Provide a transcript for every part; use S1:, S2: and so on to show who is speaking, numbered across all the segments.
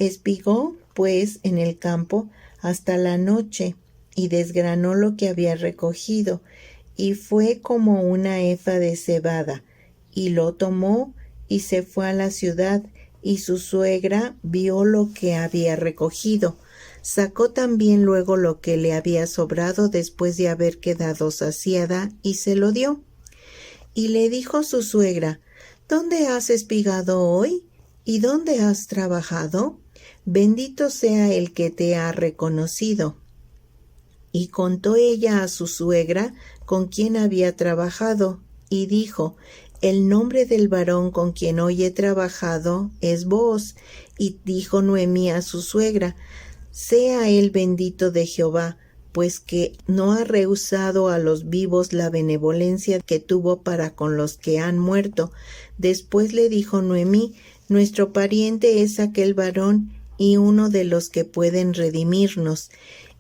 S1: Espigó, pues, en el campo hasta la noche, y desgranó lo que había recogido, y fue como una efa de cebada, y lo tomó, y se fue a la ciudad, y su suegra vio lo que había recogido. Sacó también luego lo que le había sobrado después de haber quedado saciada, y se lo dio. Y le dijo su suegra: ¿Dónde has espigado hoy? ¿Y dónde has trabajado? Bendito sea el que te ha reconocido. Y contó ella a su suegra con quien había trabajado, y dijo: El nombre del varón con quien hoy he trabajado es Booz. Y dijo Noemí a su suegra: Sea él bendito de Jehová, pues que no ha rehusado a los vivos la benevolencia que tuvo para con los que han muerto. Después le dijo Noemí: Nuestro pariente es aquel varón, y uno de los que pueden redimirnos.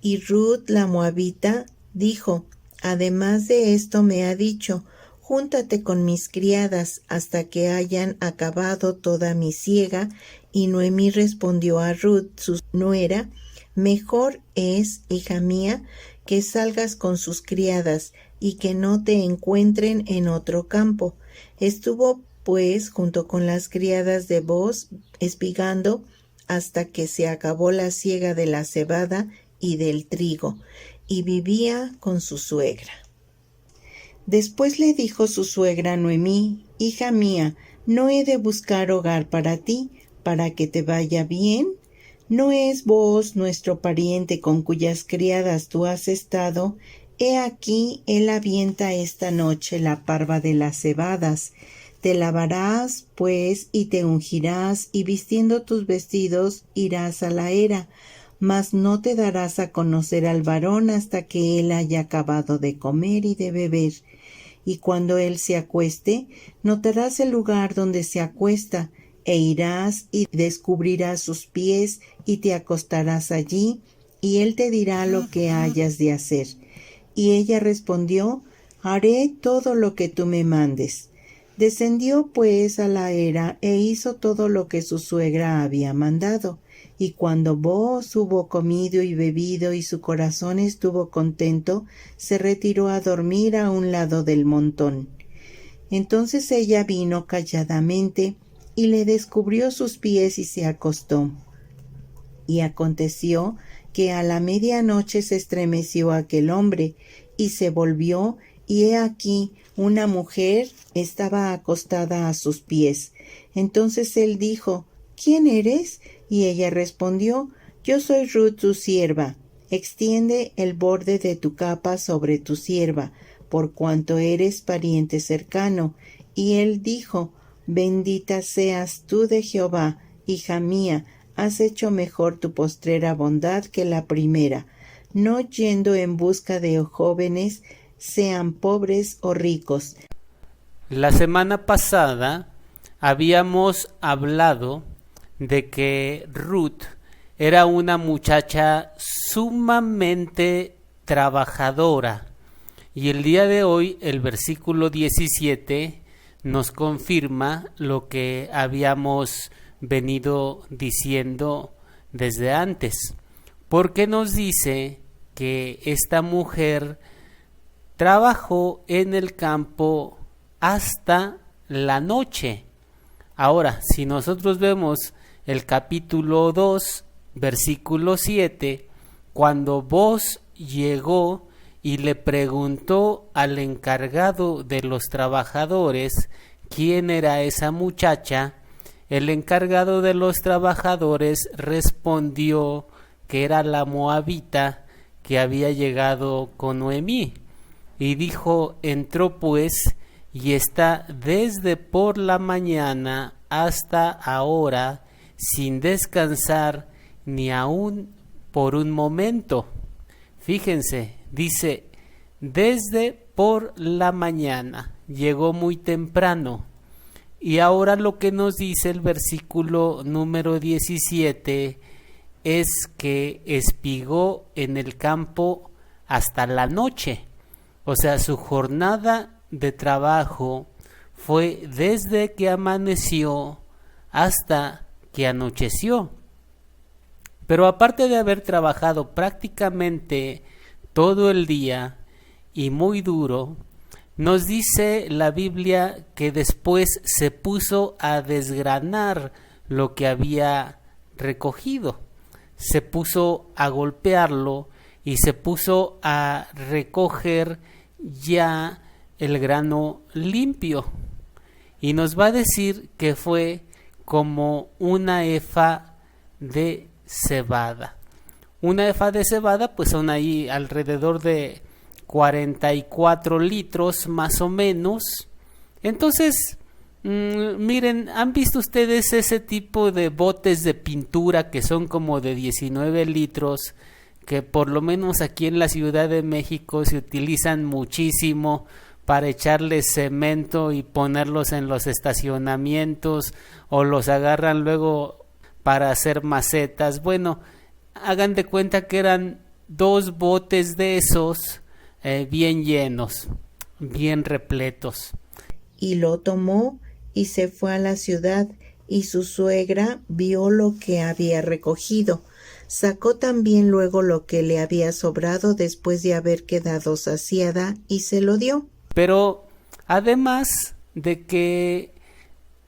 S1: Y Ruth la moabita dijo: Además de esto me ha dicho: Júntate con mis criadas hasta que hayan acabado toda mi siega. Y Noemí respondió a Ruth, su nuera: Mejor es, hija mía, que salgas con sus criadas, y que no te encuentren en otro campo. Estuvo pues junto con las criadas de Booz espigando hasta que se acabó la siega de la cebada y del trigo, y vivía con su suegra. Después le dijo su suegra a Noemí: Hija mía, ¿no he de buscar hogar para ti, para que te vaya bien? ¿No es Booz nuestro pariente con cuyas criadas tú has estado? He aquí, él avienta esta noche la parva de las cebadas. Te lavarás, pues, y te ungirás, y vistiendo tus vestidos irás a la era, mas no te darás a conocer al varón hasta que él haya acabado de comer y de beber. Y cuando él se acueste, notarás el lugar donde se acuesta, e irás y descubrirás sus pies, y te acostarás allí, y él te dirá lo que hayas de hacer. Y ella respondió: Haré todo lo que tú me mandes. Descendió pues a la era, e hizo todo lo que su suegra había mandado. Y cuando Booz hubo comido y bebido, y su corazón estuvo contento, se retiró a dormir a un lado del montón. Entonces ella vino calladamente, y le descubrió sus pies, y se acostó. Y aconteció que a la medianoche se estremeció aquel hombre, y se volvió, y he aquí una mujer estaba acostada a sus pies. Entonces él dijo: ¿Quién eres? Y ella respondió: Yo soy Ruth tu sierva. Extiende el borde de tu capa sobre tu sierva, por cuanto eres pariente cercano. Y él dijo: Bendita seas tú de Jehová, hija mía, has hecho mejor tu postrera bondad que la primera, no yendo en busca de jóvenes, sean pobres o ricos.
S2: La semana pasada habíamos hablado de que Ruth era una muchacha sumamente trabajadora, y el día de hoy el versículo 17 nos confirma lo que habíamos venido diciendo desde antes, porque nos dice que esta mujer trabajó en el campo hasta la noche. Ahora, si nosotros vemos el capítulo 2, versículo 7, cuando Booz llegó y le preguntó al encargado de los trabajadores quién era esa muchacha, el encargado de los trabajadores respondió que era la moabita que había llegado con Noemí, y dijo: entró pues y está desde por la mañana hasta ahora sin descansar ni aun por un momento. Fíjense, dice desde por la mañana, llegó muy temprano. Y ahora lo que nos dice el versículo número 17 es que espigó en el campo hasta la noche. O sea, su jornada de trabajo fue desde que amaneció hasta que anocheció. Pero aparte de haber trabajado prácticamente todo el día y muy duro, nos dice la Biblia que después se puso a desgranar lo que había recogido. Se puso a golpearlo y se puso a recoger ya el grano limpio. Y nos va a decir que fue como una efa de cebada. Una efa de cebada, pues son ahí alrededor de 44 litros más o menos. Entonces, miren, ¿han visto ustedes ese tipo de botes de pintura que son como de 19 litros? Que por lo menos aquí en la Ciudad de México se utilizan muchísimo para echarles cemento y ponerlos en los estacionamientos, o los agarran luego para hacer macetas. Bueno, hagan de cuenta que eran 2 botes de esos bien llenos, bien repletos.
S1: Y lo tomó y se fue a la ciudad, y su suegra vio lo que había recogido. Sacó también luego lo que le había sobrado después de haber quedado saciada, y se lo dio.
S2: Pero además de que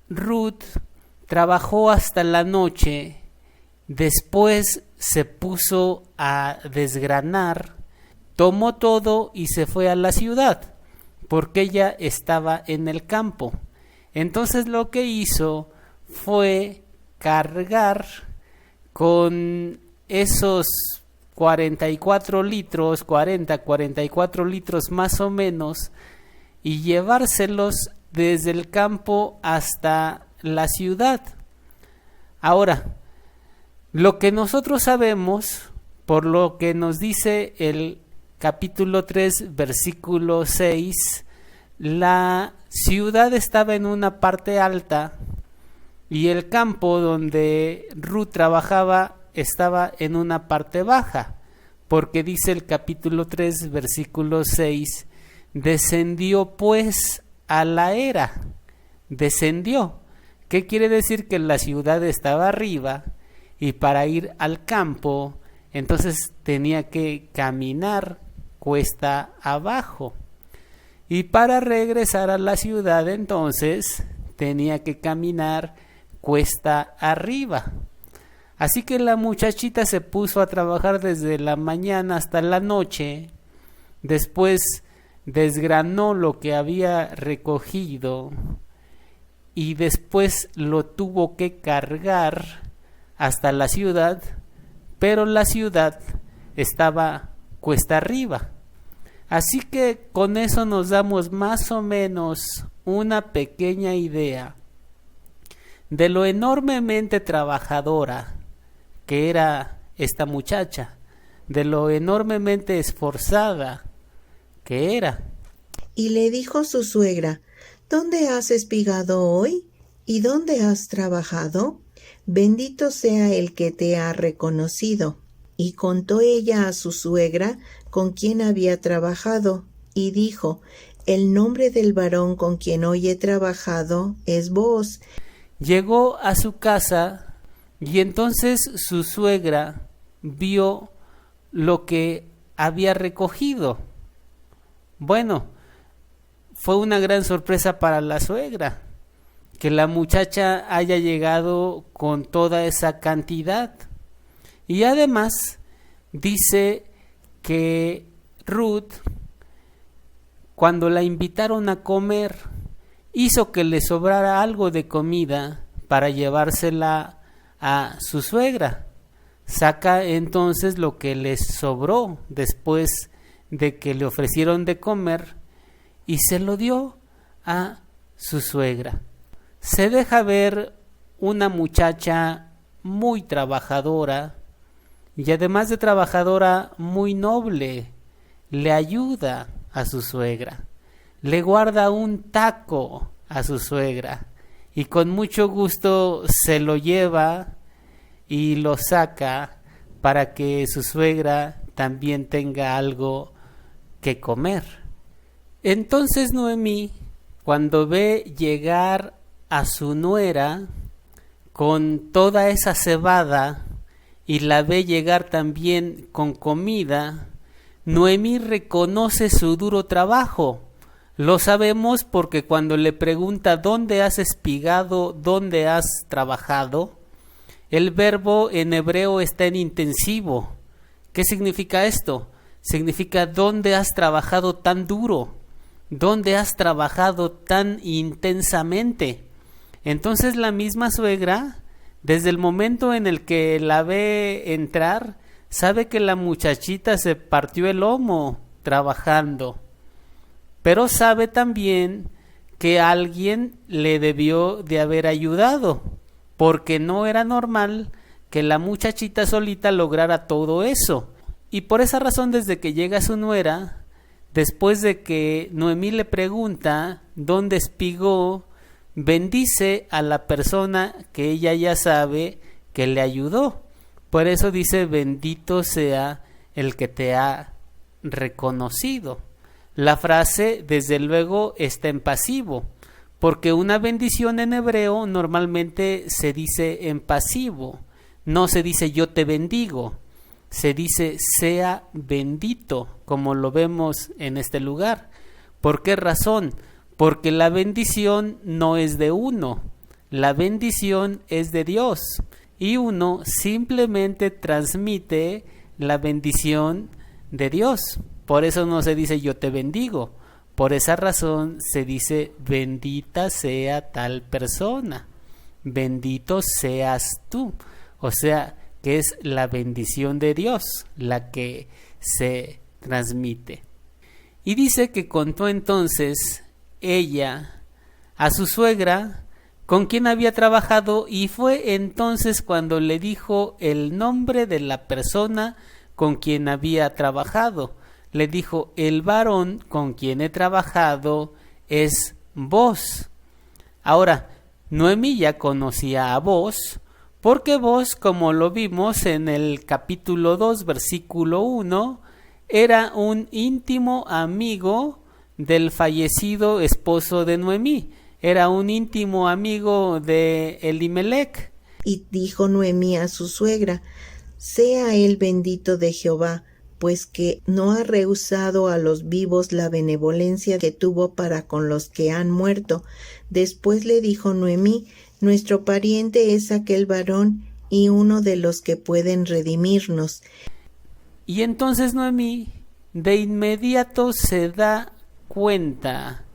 S2: Ruth trabajó hasta la noche, después se puso a desgranar, tomó todo y se fue a la ciudad, porque ella estaba en el campo. Entonces lo que hizo fue cargar con esos 44 litros más o menos, y llevárselos desde el campo hasta la ciudad. Ahora, lo que nosotros sabemos, por lo que nos dice el capítulo 3, versículo 6, la ciudad estaba en una parte alta y el campo donde Ruth trabajaba estaba en una parte baja, porque dice el capítulo 3, versículo 6, descendió pues a la era. Descendió. ¿Qué quiere decir? Que la ciudad estaba arriba y para ir al campo entonces tenía que caminar cuesta abajo, y para regresar a la ciudad entonces tenía que caminar cuesta arriba. Así que la muchachita se puso a trabajar desde la mañana hasta la noche. Después desgranó lo que había recogido y después lo tuvo que cargar hasta la ciudad, pero la ciudad estaba cuesta arriba. Así que con eso nos damos más o menos una pequeña idea de lo enormemente trabajadora que era esta muchacha, de lo enormemente esforzada que era.
S1: Y le dijo su suegra: ¿Dónde has espigado hoy? ¿Y dónde has trabajado? Bendito sea el que te ha reconocido. Y contó ella a su suegra con quien había trabajado, y dijo: el nombre del varón con quien hoy he trabajado es Booz.
S2: Llegó a su casa y entonces su suegra vio lo que había recogido. Bueno, fue una gran sorpresa para la suegra que la muchacha haya llegado con toda esa cantidad. Y además dice que Ruth, cuando la invitaron a comer, hizo que le sobrara algo de comida para llevársela a su suegra. Saca entonces lo que les sobró después de que le ofrecieron de comer y se lo dio a su suegra. Se deja ver una muchacha muy trabajadora, y además de trabajadora, muy noble. Le ayuda a su suegra, le guarda un taco a su suegra y con mucho gusto se lo lleva y lo saca para que su suegra también tenga algo que comer. Entonces Noemí, cuando ve llegar a su nuera con toda esa cebada y la ve llegar también con comida, Noemí reconoce su duro trabajo. Lo sabemos porque cuando le pregunta ¿dónde has espigado, dónde has trabajado?, el verbo en hebreo está en intensivo. ¿Qué significa esto? Significa ¿dónde has trabajado tan duro? ¿Dónde has trabajado tan intensamente? Entonces la misma suegra, desde el momento en el que la ve entrar, sabe que la muchachita se partió el lomo trabajando, pero sabe también que alguien le debió de haber ayudado, porque no era normal que la muchachita solita lograra todo eso. Y por esa razón, desde que llega su nuera, después de que Noemí le pregunta dónde espigó, bendice a la persona que ella ya sabe que le ayudó. Por eso dice bendito sea el que te ha reconocido. La frase desde luego está en pasivo, porque una bendición en hebreo normalmente se dice en pasivo, no se dice yo te bendigo, se dice sea bendito, como lo vemos en este lugar. ¿Por qué razón? Porque la bendición no es de uno, la bendición es de Dios, y uno simplemente transmite la bendición de Dios. Por eso no se dice yo te bendigo, por esa razón se dice bendita sea tal persona, bendito seas tú, o sea que es la bendición de Dios la que se transmite. Y dice que contó entonces ella a su suegra con quien había trabajado, y fue entonces cuando le dijo el nombre de la persona con quien había trabajado. Le dijo, el varón con quien he trabajado es Booz. Ahora, Noemí ya conocía a Booz, porque Booz, como lo vimos en el capítulo 2, versículo 1, era un íntimo amigo del fallecido esposo de Noemí, era un íntimo amigo de Elimelec.
S1: Y dijo Noemí a su suegra, sea él bendito de Jehová, pues que no ha rehusado a los vivos la benevolencia que tuvo para con los que han muerto. Después le dijo Noemí, nuestro pariente es aquel varón y uno de los que pueden redimirnos.
S2: Y entonces Noemí de inmediato se da cuenta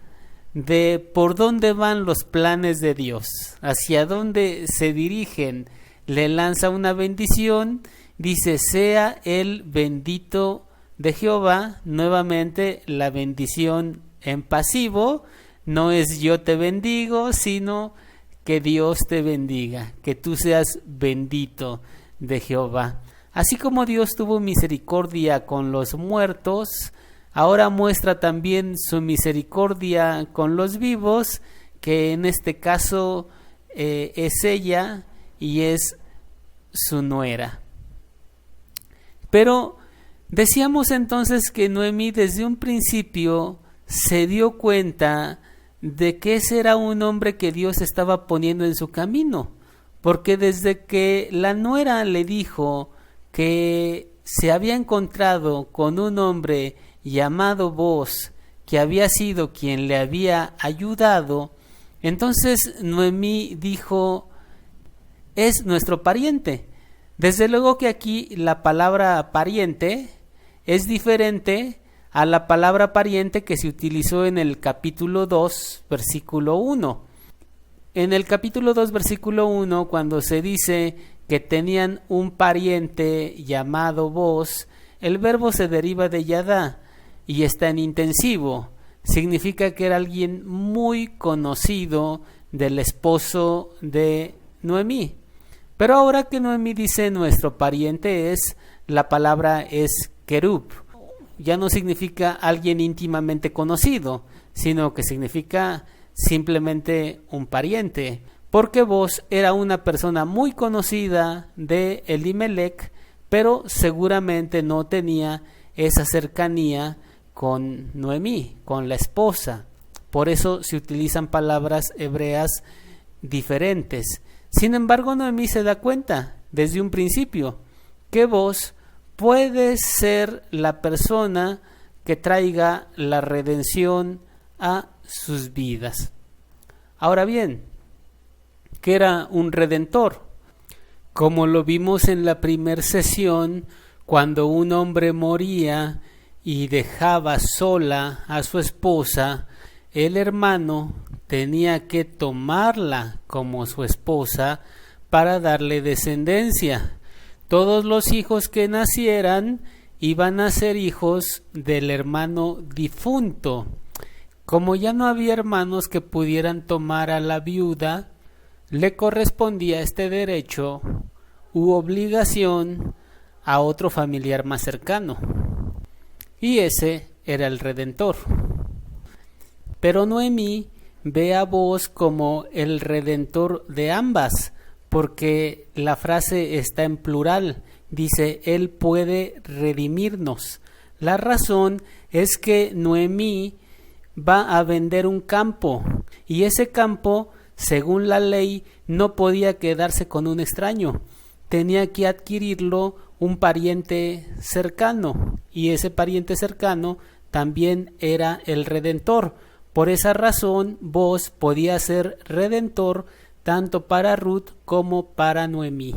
S2: de por dónde van los planes de Dios, hacia dónde se dirigen. Le lanza una bendición, dice sea el bendito de Jehová, nuevamente la bendición en pasivo, no es yo te bendigo, sino que Dios te bendiga, que tú seas bendito de Jehová. Así como Dios tuvo misericordia con los muertos, ahora muestra también su misericordia con los vivos, que en este caso es ella y es su nuera. Pero decíamos entonces que Noemí desde un principio se dio cuenta de que ese era un hombre que Dios estaba poniendo en su camino, porque desde que la nuera le dijo que se había encontrado con un hombre llamado Booz, que había sido quien le había ayudado, entonces Noemí dijo, es nuestro pariente. Desde luego que aquí la palabra pariente es diferente a la palabra pariente que se utilizó en el capítulo 2, versículo 1. En el capítulo 2, versículo 1, cuando se dice que tenían un pariente llamado Booz, el verbo se deriva de yadá y está en intensivo. Significa que era alguien muy conocido del esposo de Noemí. Pero ahora que Noemí dice nuestro pariente es, la palabra es querub. Ya no significa alguien íntimamente conocido, sino que significa simplemente un pariente. Porque Booz era una persona muy conocida de Elimelec, pero seguramente no tenía esa cercanía con Noemí, con la esposa. Por eso se utilizan palabras hebreas diferentes. Sin embargo, Noemí se da cuenta desde un principio que vos puedes ser la persona que traiga la redención a sus vidas. Ahora bien, ¿qué era un redentor? Como lo vimos en la primera sesión, cuando un hombre moría y dejaba sola a su esposa, el hermano tenía que tomarla como su esposa para darle descendencia. Todos los hijos que nacieran iban a ser hijos del hermano difunto. Como ya no había hermanos que pudieran tomar a la viuda, le correspondía este derecho u obligación a otro familiar más cercano. Y ese era el redentor. Pero Noemí ve a Booz como el redentor de ambas, porque la frase está en plural, dice, él puede redimirnos. La razón es que Noemí va a vender un campo, y ese campo, según la ley, no podía quedarse con un extraño, tenía que adquirirlo un pariente cercano, y ese pariente cercano también era el redentor. Por esa razón, Booz podía ser redentor tanto para Ruth como para Noemí.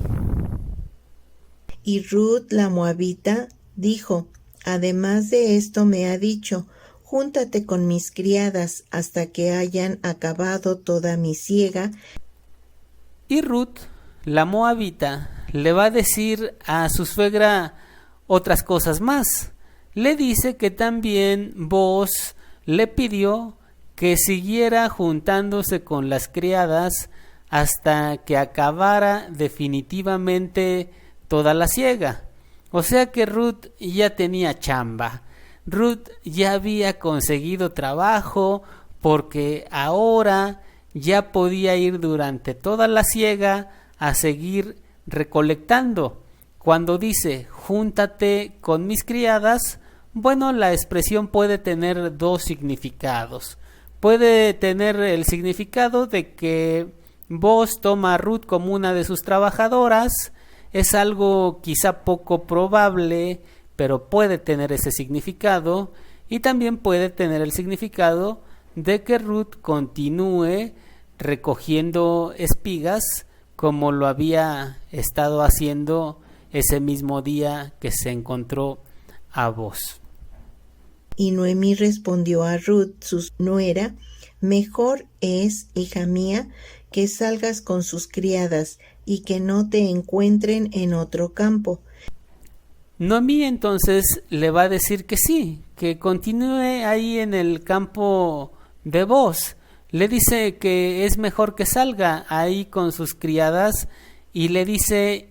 S1: Y Ruth la moabita dijo, además de esto me ha dicho, júntate con mis criadas hasta que hayan acabado toda mi siega.
S2: Y Ruth, la moabita, le va a decir a su suegra otras cosas más. Le dice que también Booz le pidió que siguiera juntándose con las criadas hasta que acabara definitivamente toda la siega. O sea que Ruth ya tenía chamba. Ruth ya había conseguido trabajo porque ahora ya podía ir durante toda la siega a seguir recolectando. Cuando dice júntate con mis criadas, bueno, la expresión puede tener dos significados. Puede tener el significado de que Booz toma a Ruth como una de sus trabajadoras. Es algo quizá poco probable, pero puede tener ese significado. Y también puede tener el significado de que Ruth continúe recogiendo espigas como lo había estado haciendo ese mismo día que se encontró a Booz.
S1: Y Noemí respondió a Ruth, su nuera, mejor es, hija mía, que salgas con sus criadas y que no te encuentren en otro campo.
S2: Noemí entonces le va a decir que sí, que continúe ahí en el campo de Booz. Le dice que es mejor que salga ahí con sus criadas y le dice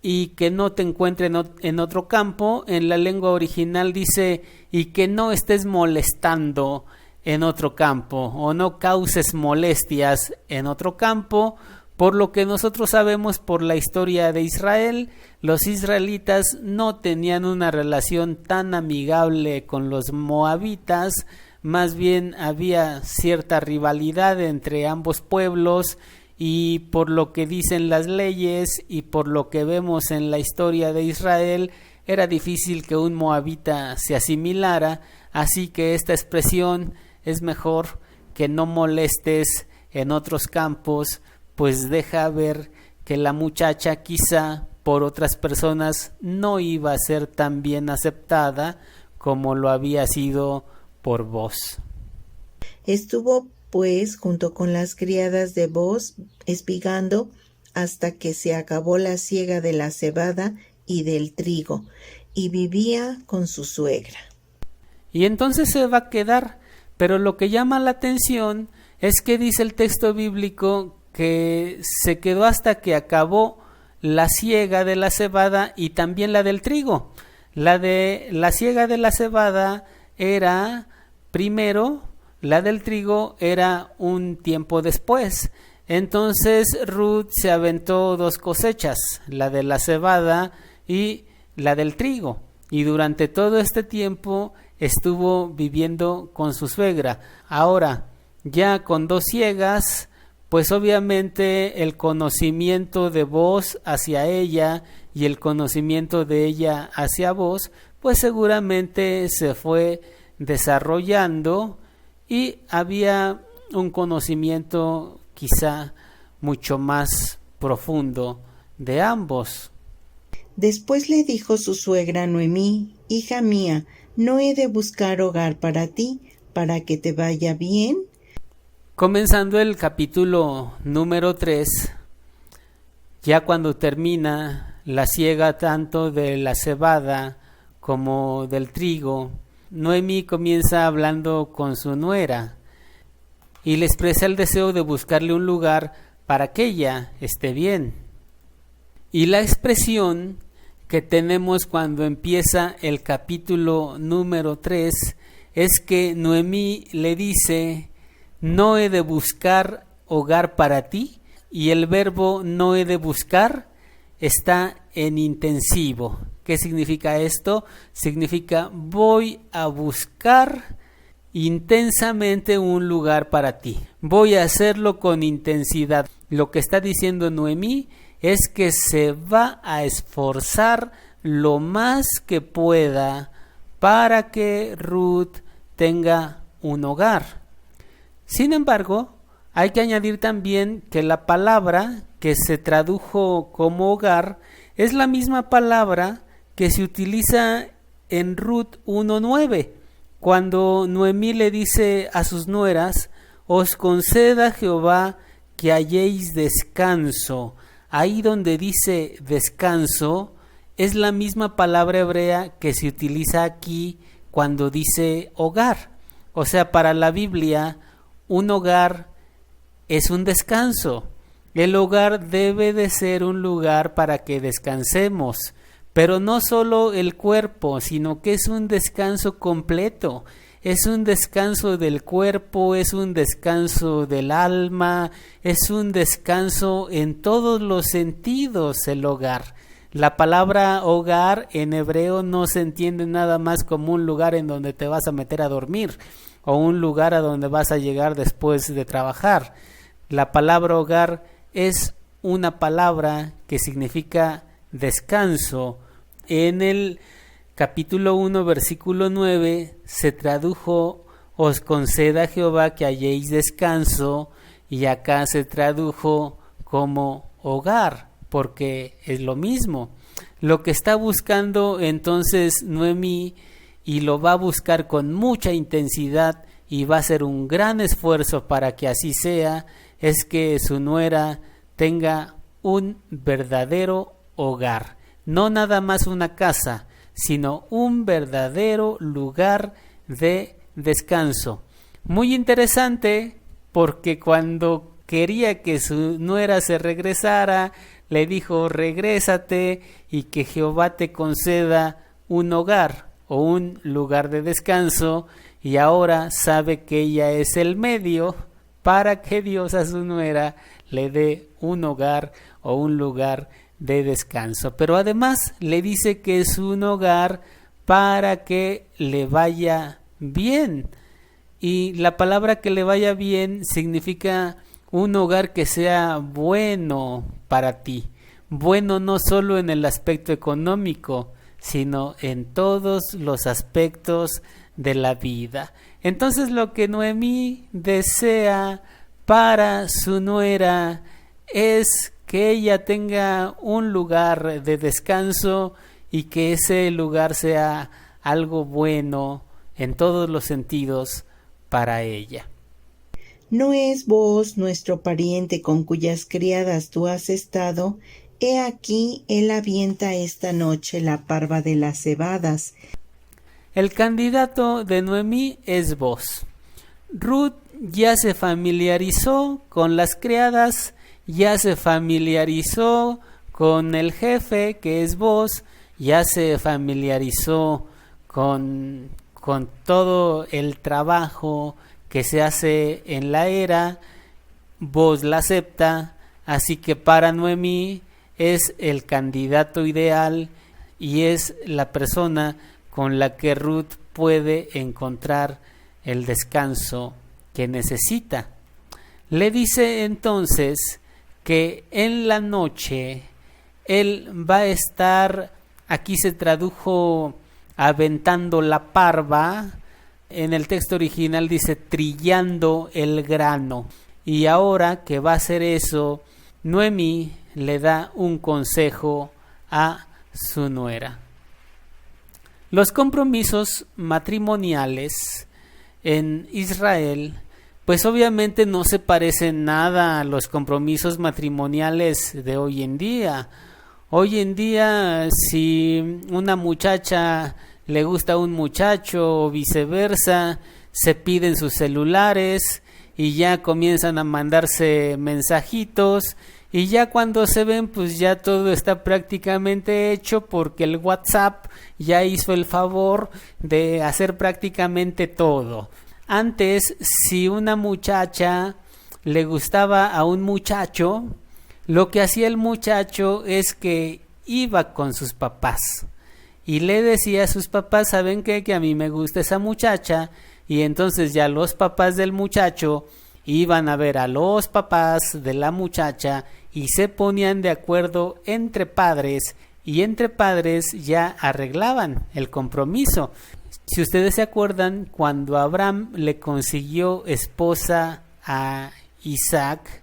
S2: y que no te encuentre en otro campo. En la lengua original dice y que no estés molestando en otro campo o no causes molestias en otro campo. Por lo que nosotros sabemos por la historia de Israel, los israelitas no tenían una relación tan amigable con los moabitas, más bien había cierta rivalidad entre ambos pueblos y por lo que dicen las leyes y por lo que vemos en la historia de Israel, era difícil que un moabita se asimilara, así que esta expresión es mejor que no molestes en otros campos, pues deja ver que la muchacha quizá por otras personas no iba a ser tan bien aceptada como lo había sido por Booz.
S1: Estuvo pues junto con las criadas de Booz espigando hasta que se acabó la siega de la cebada y del trigo, y vivía con su suegra.
S2: Y entonces se va a quedar, pero lo que llama la atención es que dice el texto bíblico que se quedó hasta que acabó la siega de la cebada y también la del trigo. La de la siega de la cebada era primero, la del trigo era un tiempo después. Entonces Ruth se aventó dos cosechas, la de la cebada y la del trigo. Y durante todo este tiempo estuvo viviendo con su suegra. Ahora, ya con dos siegas, pues obviamente el conocimiento de vos hacia ella y el conocimiento de ella hacia vos, pues seguramente se fue desarrollando y había un conocimiento quizá mucho más profundo de ambos.
S1: Después le dijo su suegra Noemí: hija mía, ¿no he de buscar hogar para ti, para que te vaya bien?
S2: Comenzando el capítulo número 3, ya cuando termina la siega tanto de la cebada como del trigo, Noemí comienza hablando con su nuera y le expresa el deseo de buscarle un lugar para que ella esté bien. Y la expresión que tenemos cuando empieza el capítulo número 3 es que Noemí le dice: no he de buscar hogar para ti, y el verbo no he de buscar está en intensivo. ¿Qué significa esto? Significa voy a buscar intensamente un lugar para ti. Voy a hacerlo con intensidad. Lo que está diciendo Noemí es que se va a esforzar lo más que pueda para que Ruth tenga un hogar. Sin embargo, hay que añadir también que la palabra que se tradujo como hogar es la misma palabra que se utiliza en Ruth 1:9, cuando Noemí le dice a sus nueras: os conceda Jehová que halléis descanso. Ahí donde dice descanso es la misma palabra hebrea que se utiliza aquí cuando dice hogar. O sea, para la Biblia, un hogar es un descanso. El hogar debe de ser un lugar para que descansemos, pero no solo el cuerpo, sino que es un descanso completo. Es un descanso del cuerpo, es un descanso del alma, es un descanso en todos los sentidos el hogar. La palabra hogar en hebreo no se entiende nada más como un lugar en donde te vas a meter a dormir o un lugar a donde vas a llegar después de trabajar. La palabra hogar es una palabra que significa descanso. En el capítulo 1, versículo 9, se tradujo os conceda Jehová que halléis descanso, y acá se tradujo como hogar, porque es lo mismo. Lo que está buscando entonces Noemí, y lo va a buscar con mucha intensidad, y va a hacer un gran esfuerzo para que así sea, es que su nuera tenga un verdadero hogar. No nada más una casa, sino un verdadero lugar de descanso. Muy interesante, porque cuando quería que su nuera se regresara, le dijo: regrésate y que Jehová te conceda un hogar o un lugar de descanso, y ahora sabe que ella es el medio para que Dios a su nuera le dé un hogar o un lugar de descanso. Pero además le dice que es un hogar para que le vaya bien. Y la palabra que le vaya bien significa un hogar que sea bueno para ti. Bueno no solo en el aspecto económico, sino en todos los aspectos de la vida. Entonces lo que Noemí desea para su nuera es que ella tenga un lugar de descanso y que ese lugar sea algo bueno en todos los sentidos para ella.
S1: ¿No es Booz nuestro pariente con cuyas criadas tú has estado? He aquí, él avienta esta noche la parva de las cebadas.
S2: El candidato de Noemí es Booz. Ruth ya se familiarizó con las criadas, ya se familiarizó con el jefe que es Booz, ya se familiarizó con todo el trabajo que se hace en la era. Booz la acepta, así que para Noemí es el candidato ideal y es la persona con la que Ruth puede encontrar el descanso que necesita. Le dice entonces que en la noche él va a estar, aquí se tradujo aventando la parva, en el texto original dice trillando el grano. Y ahora que va a hacer eso, Noemí le da un consejo a su nuera. Los compromisos matrimoniales en Israel, pues obviamente no se parecen nada a los compromisos matrimoniales de hoy en día. Hoy en día, si una muchacha le gusta a un muchacho o viceversa, se piden sus celulares y ya comienzan a mandarse mensajitos, y ya cuando se ven, pues ya todo está prácticamente hecho, porque el WhatsApp ya hizo el favor de hacer prácticamente todo. Antes, si una muchacha le gustaba a un muchacho, lo que hacía el muchacho es que iba con sus papás y le decía a sus papás: ¿saben qué? Que a mí me gusta esa muchacha. Y entonces ya los papás del muchacho iban a ver a los papás de la muchacha y se ponían de acuerdo entre padres, y entre padres ya arreglaban el compromiso. Si ustedes se acuerdan, cuando Abraham le consiguió esposa a Isaac,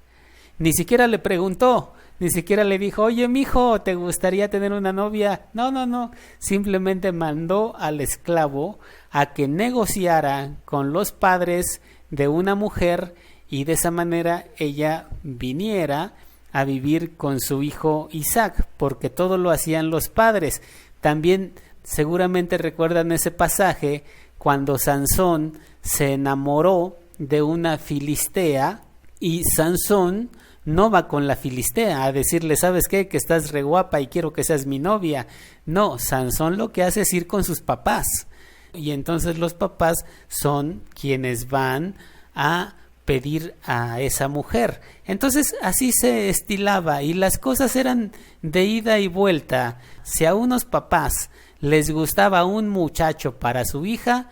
S2: ni siquiera le preguntó, ni siquiera le dijo: oye, mijo, ¿te gustaría tener una novia? No, simplemente mandó al esclavo a que negociara con los padres de una mujer, y de esa manera ella viniera a vivir con su hijo Isaac, porque todo lo hacían los padres. También seguramente recuerdan ese pasaje cuando Sansón se enamoró de una filistea, y Sansón no va con la filistea a decirle: ¿sabes qué? Que estás re guapa y quiero que seas mi novia. No, Sansón lo que hace es ir con sus papás, y entonces los papás son quienes van a pedir a esa mujer. Entonces así se estilaba, y las cosas eran de ida y vuelta. Si a unos papás les gustaba un muchacho para su hija,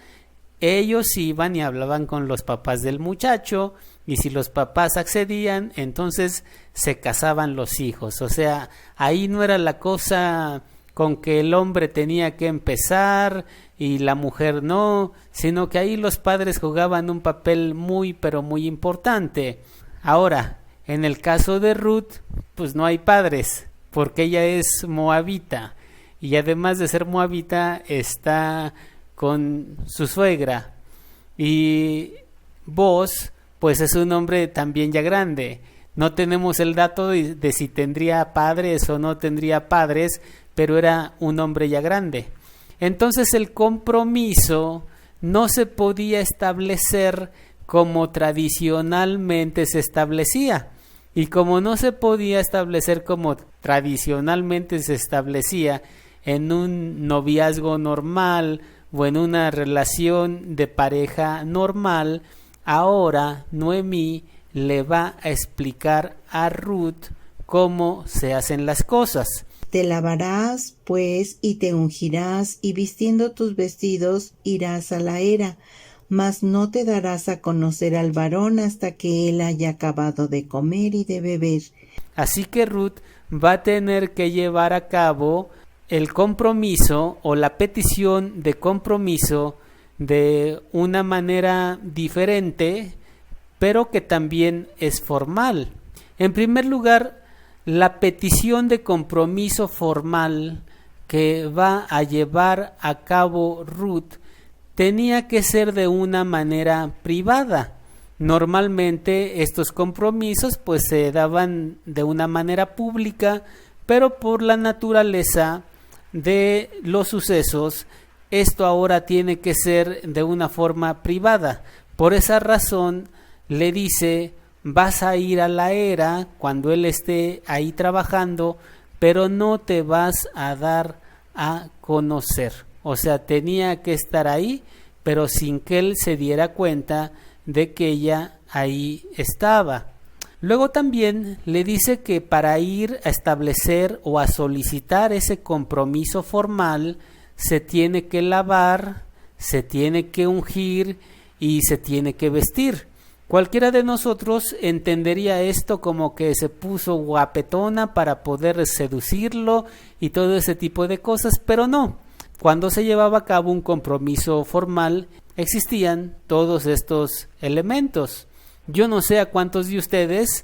S2: ellos iban y hablaban con los papás del muchacho, y si los papás accedían, entonces se casaban los hijos. O sea, ahí no era la cosa con que el hombre tenía que empezar y la mujer no, sino que ahí los padres jugaban un papel muy, pero muy importante. Ahora, en el caso de Ruth, pues no hay padres, porque ella es moabita, y además de ser moabita, está con su suegra. Y Boaz, pues es un hombre también ya grande. No tenemos el dato de si tendría padres o no tendría padres, pero era un hombre ya grande. Entonces el compromiso no se podía establecer como tradicionalmente se establecía. Y como no se podía establecer como tradicionalmente se establecía en un noviazgo normal o en una relación de pareja normal, ahora Noemí le va a explicar a Ruth cómo se hacen las cosas.
S1: Te lavarás, pues, y te ungirás, y vistiendo tus vestidos irás a la era, mas no te darás a conocer al varón hasta que él haya acabado de comer y de beber.
S2: Así que Ruth va a tener que llevar a cabo el compromiso o la petición de compromiso de una manera diferente, pero que también es formal. En primer lugar, la petición de compromiso formal que va a llevar a cabo Ruth tenía que ser de una manera privada. Normalmente estos compromisos pues se daban de una manera pública, pero por la naturaleza de los sucesos, esto ahora tiene que ser de una forma privada. Por esa razón le dice: vas a ir a la era cuando él esté ahí trabajando, pero no te vas a dar a conocer. O sea, tenía que estar ahí, pero sin que él se diera cuenta de que ella ahí estaba. Luego también le dice que para ir a establecer o a solicitar ese compromiso formal, se tiene que lavar, se tiene que ungir y se tiene que vestir. Cualquiera de nosotros entendería esto como que se puso guapetona para poder seducirlo y todo ese tipo de cosas, pero no. Cuando se llevaba a cabo un compromiso formal, existían todos estos elementos. Yo no sé a cuántos de ustedes,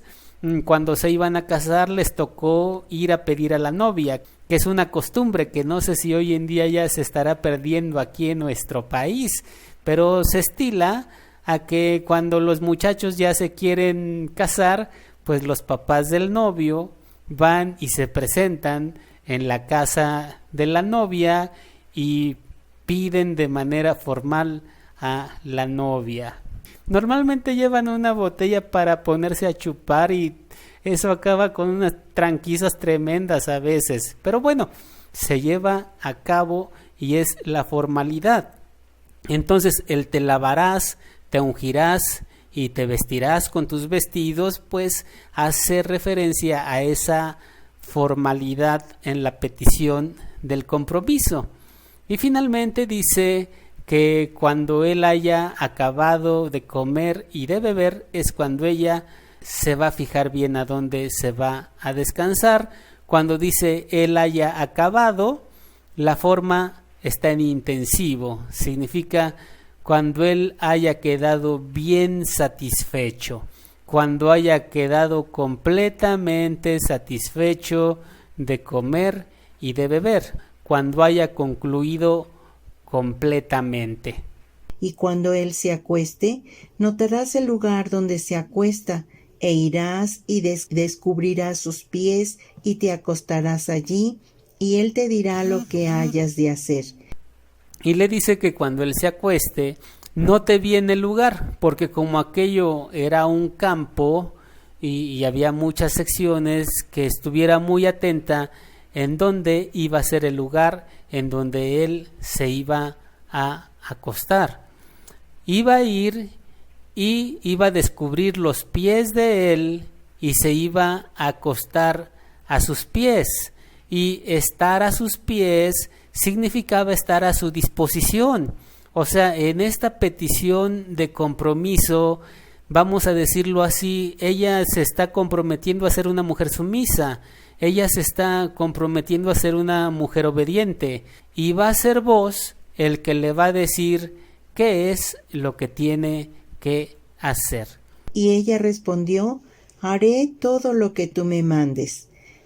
S2: cuando se iban a casar, les tocó ir a pedir a la novia, que es una costumbre que no sé si hoy en día ya se estará perdiendo aquí en nuestro país, pero se estila a que cuando los muchachos ya se quieren casar, pues los papás del novio van y se presentan en la casa de la novia y piden de manera formal a la novia. Normalmente llevan una botella para ponerse a chupar y eso acaba con unas tranquisas tremendas a veces. Pero bueno, se lleva a cabo y es la formalidad. Entonces el te lavarás, te ungirás y te vestirás con tus vestidos, pues hace referencia a esa formalidad en la petición del compromiso. Y finalmente dice que cuando él haya acabado de comer y de beber es cuando ella se va a fijar bien a dónde se va a descansar. Cuando dice él haya acabado, la forma está en intensivo, significa cuando él haya quedado bien satisfecho, cuando haya quedado completamente satisfecho de comer y de beber, cuando haya concluido completamente.
S1: Y cuando él se acueste, notarás el lugar donde se acuesta, e irás y descubrirás sus pies, y te acostarás allí, y él te dirá lo que hayas de hacer.
S2: Y le dice que cuando él se acueste, note bien el lugar, porque como aquello era un campo y había muchas secciones, que estuviera muy atenta en dónde iba a ser el lugar en donde él se iba a acostar. Iba a ir y iba a descubrir los pies de él y se iba a acostar a sus pies. Y estar a sus pies significaba estar a su disposición. O sea, en esta petición de compromiso, vamos a decirlo así, ella se está comprometiendo a ser una mujer sumisa, ella se está comprometiendo a ser una mujer obediente, y va a ser vos el que le va a decir qué es lo que tiene que hacer.
S1: Y ella respondió: haré todo lo que tú me mandes.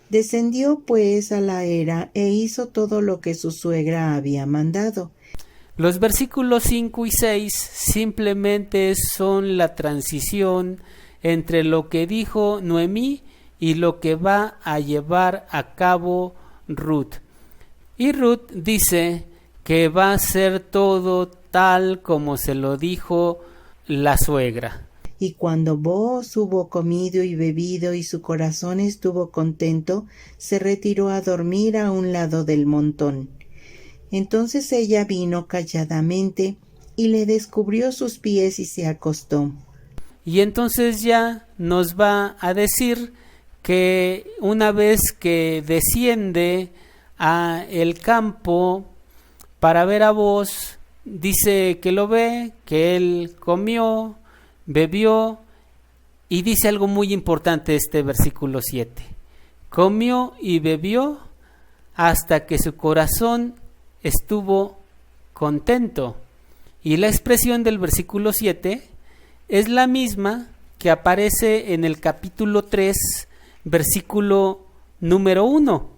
S1: Descendió pues a la era e hizo todo lo que su suegra había mandado.
S2: Los versículos 5 y 6 simplemente son la transición entre lo que dijo Noemí y lo que va a llevar a cabo Ruth. Y Ruth dice que va a ser todo tal como se lo dijo la suegra.
S1: Y cuando Booz hubo comido y bebido y su corazón estuvo contento, se retiró a dormir a un lado del montón. Entonces ella vino calladamente y le descubrió sus pies y se acostó.
S2: Y entonces ya nos va a decir que una vez que desciende a el campo para ver a Booz, dice que lo ve, que él comió, bebió, y dice algo muy importante este versículo 7. Comió y bebió hasta que su corazón estuvo contento. Y la expresión del versículo 7 es la misma que aparece en el capítulo 3, versículo número 1.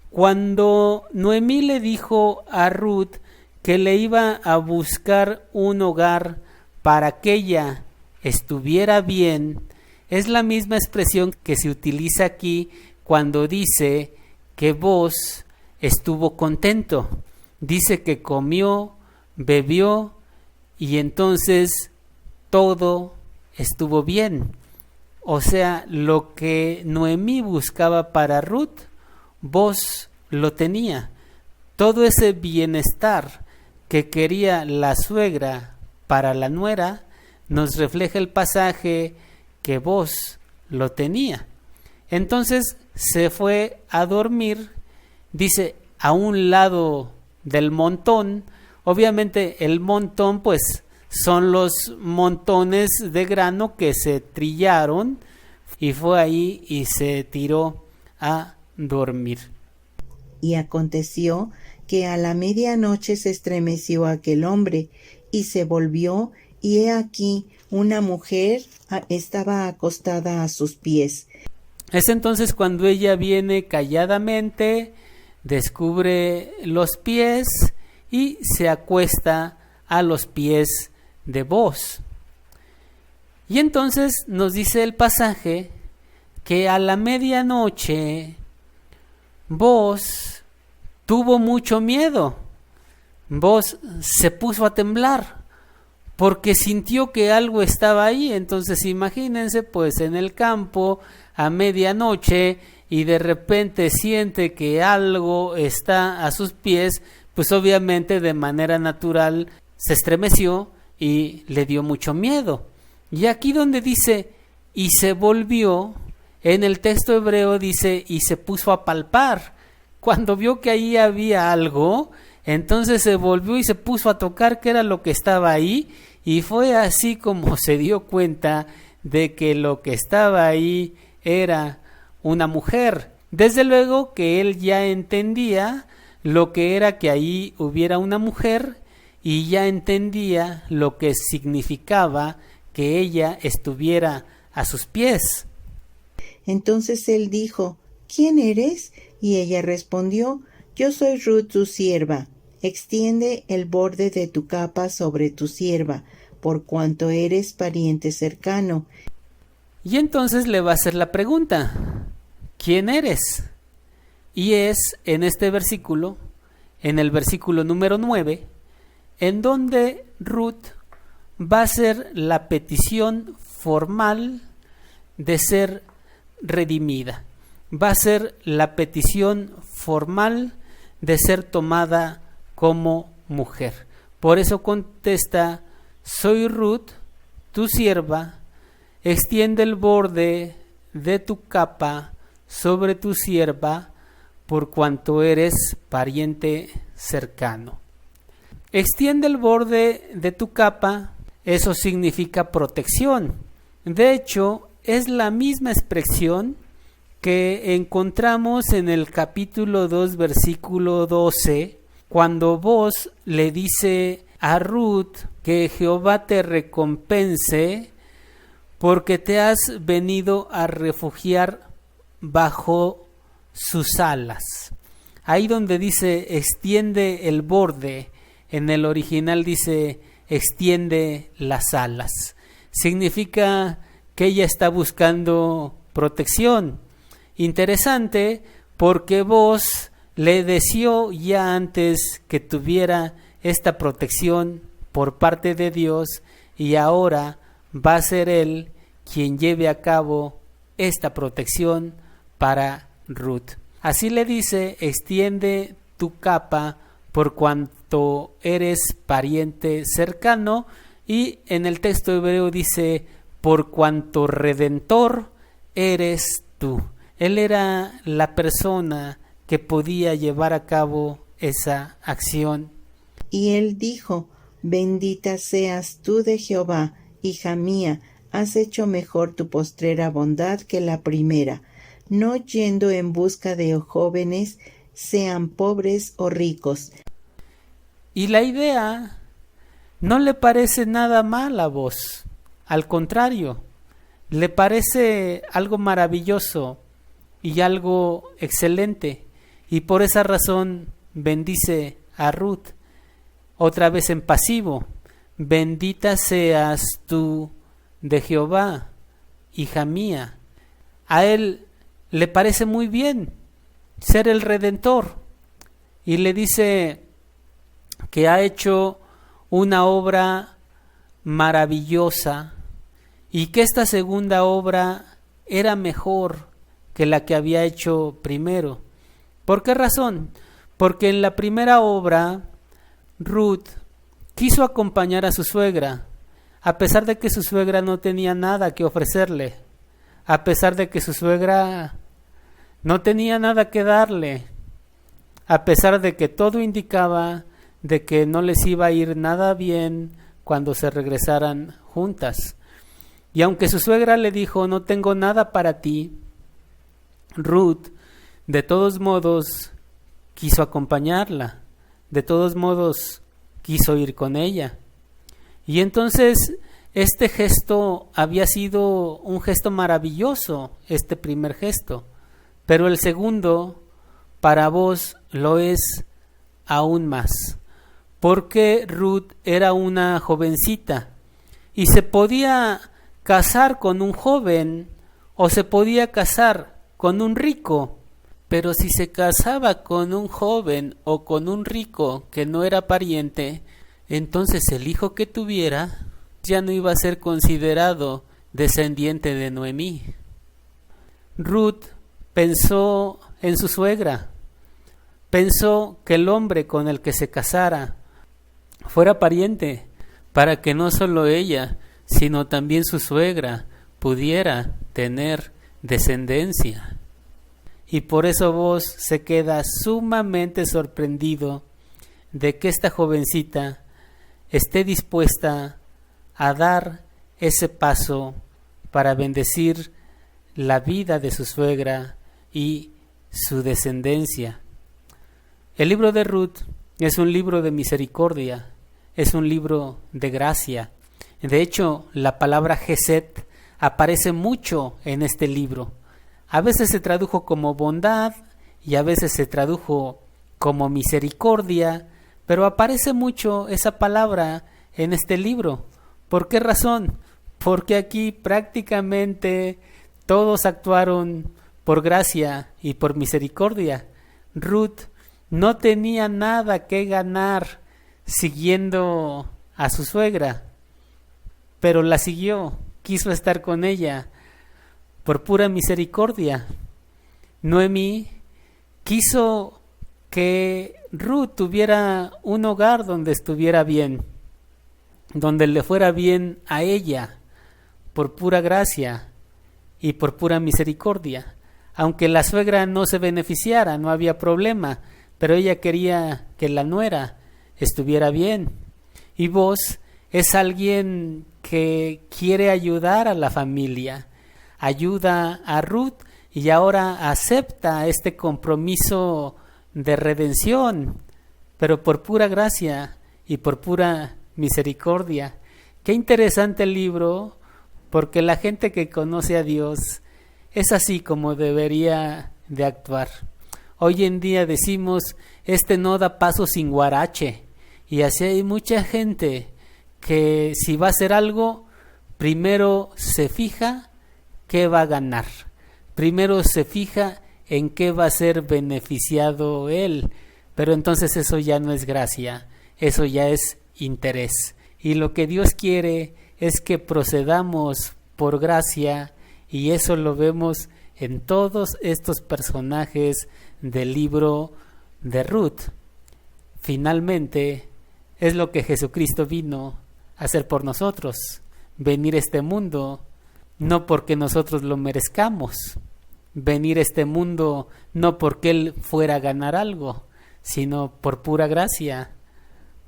S2: Cuando Noemí le dijo a Ruth que le iba a buscar un hogar para que ella estuviera bien, es la misma expresión que se utiliza aquí cuando dice que Booz estuvo contento. Dice que comió, bebió y entonces todo estuvo bien. O sea, lo que Noemí buscaba para Ruth, Booz lo tenía. Todo ese bienestar que quería la suegra para la nuera, nos refleja el pasaje que Booz lo tenía. Entonces se fue a dormir, dice, a un lado del montón. Obviamente el montón pues son los montones de grano que se trillaron, y fue ahí y se tiró a dormir.
S1: Y aconteció que a la medianoche se estremeció aquel hombre, y se volvió, y he aquí una mujer estaba acostada a sus pies.
S2: Es entonces cuando ella viene calladamente, descubre los pies y se acuesta a los pies de Booz. Y entonces nos dice el pasaje que a la medianoche Booz tuvo mucho miedo. Booz se puso a temblar porque sintió que algo estaba ahí. Entonces imagínense, pues en el campo a medianoche, y de repente siente que algo está a sus pies, pues obviamente de manera natural se estremeció y le dio mucho miedo. Y aquí donde dice y se volvió, en el texto hebreo dice y se puso a palpar. Cuando vio que ahí había algo, entonces se volvió y se puso a tocar qué era lo que estaba ahí, y fue así como se dio cuenta de que lo que estaba ahí era una mujer. Desde luego que él ya entendía lo que era que ahí hubiera una mujer, y ya entendía lo que significaba que ella estuviera a sus pies.
S1: Entonces él dijo: ¿Quién eres? Y ella respondió: Yo soy Ruth, tu sierva. Extiende el borde de tu capa sobre tu sierva, por cuanto eres pariente cercano.
S2: Y entonces le va a hacer la pregunta: ¿quién eres? Y es en este versículo, en el versículo número 9, en donde Ruth va a hacer la petición formal de ser redimida. Va a ser la petición formal de ser tomada como mujer. Por eso contesta: soy Ruth, tu sierva, extiende el borde de tu capa sobre tu sierva, por cuanto eres pariente cercano. Extiende el borde de tu capa, eso significa protección. De hecho, es la misma expresión que encontramos en el capítulo 2, versículo 12, cuando Booz le dice a Ruth que Jehová te recompense porque te has venido a refugiar bajo sus alas. Ahí donde dice extiende el borde, en el original dice extiende las alas. Significa que ella está buscando protección. Interesante, porque Booz le deseó ya antes que tuviera esta protección por parte de Dios, y ahora va a ser él quien lleve a cabo esta protección para Ruth. Así le dice: extiende tu capa por cuanto eres pariente cercano, y en el texto hebreo dice: por cuanto redentor eres tú. Él era la persona que podía llevar a cabo esa acción.
S1: Y él dijo: Bendita seas tú de Jehová, hija mía, has hecho mejor tu postrera bondad que la primera, no yendo en busca de jóvenes, sean pobres o ricos.
S2: Y la idea no le parece nada mal a Booz, al contrario, le parece algo maravilloso y algo excelente, y por esa razón bendice a Ruth, otra vez en pasivo: bendita seas tú de Jehová, hija mía. A él le parece muy bien ser el redentor, y le dice que ha hecho una obra maravillosa, y que esta segunda obra era mejor que la que había hecho primero. ¿Por qué razón? Porque en la primera obra Ruth quiso acompañar a su suegra, a pesar de que su suegra no tenía nada que ofrecerle, a pesar de que su suegra no tenía nada que darle, a pesar de que todo indicaba de que no les iba a ir nada bien cuando se regresaran juntas. Y aunque su suegra le dijo: no tengo nada para ti, Ruth de todos modos quiso acompañarla, de todos modos quiso ir con ella. Y entonces este gesto había sido un gesto maravilloso, este primer gesto, pero el segundo para vos lo es aún más, porque Ruth era una jovencita y se podía casar con un joven o se podía casar con un rico, pero si se casaba con un joven o con un rico que no era pariente, entonces el hijo que tuviera ya no iba a ser considerado descendiente de Noemí. Ruth pensó en su suegra, pensó que el hombre con el que se casara fuera pariente, para que no solo ella, sino también su suegra pudiera tener descendencia. Y por eso vos se queda sumamente sorprendido de que esta jovencita esté dispuesta a dar ese paso para bendecir la vida de su suegra y su descendencia. El libro de Ruth es un libro de misericordia, es un libro de gracia. De hecho, la palabra Gesed aparece mucho en este libro. A veces se tradujo como bondad y a veces se tradujo como misericordia, pero aparece mucho esa palabra en este libro. ¿Por qué razón? Porque aquí prácticamente todos actuaron por gracia y por misericordia. Ruth no tenía nada que ganar siguiendo a su suegra, pero la siguió, quiso estar con ella por pura misericordia. Noemí quiso que Ruth tuviera un hogar donde estuviera bien, donde le fuera bien a ella, por pura gracia y por pura misericordia. Aunque la suegra no se beneficiara, no había problema, pero ella quería que la nuera estuviera bien. Y vos es alguien que quiere ayudar a la familia, ayuda a Ruth y ahora acepta este compromiso de redención, pero por pura gracia y por pura misericordia. Qué interesante el libro, porque la gente que conoce a Dios es así como debería de actuar. Hoy en día decimos, no da paso sin guarache, y así hay mucha gente que si va a hacer algo, primero se fija qué va a ganar, primero se fija en qué va a ser beneficiado él, pero entonces eso ya no es gracia, eso ya es interés. Y lo que Dios quiere es que procedamos por gracia, y eso lo vemos en todos estos personajes del libro de Ruth. Finalmente, es lo que Jesucristo vino a hacer por nosotros, venir a este mundo, no porque nosotros lo merezcamos, venir a este mundo no porque Él fuera a ganar algo, sino por pura gracia,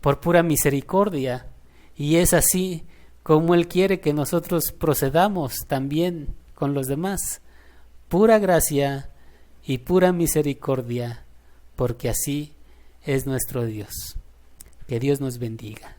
S2: por pura misericordia. Y es así como Él quiere que nosotros procedamos también con los demás. Pura gracia y pura misericordia, porque así es nuestro Dios. Que Dios nos bendiga.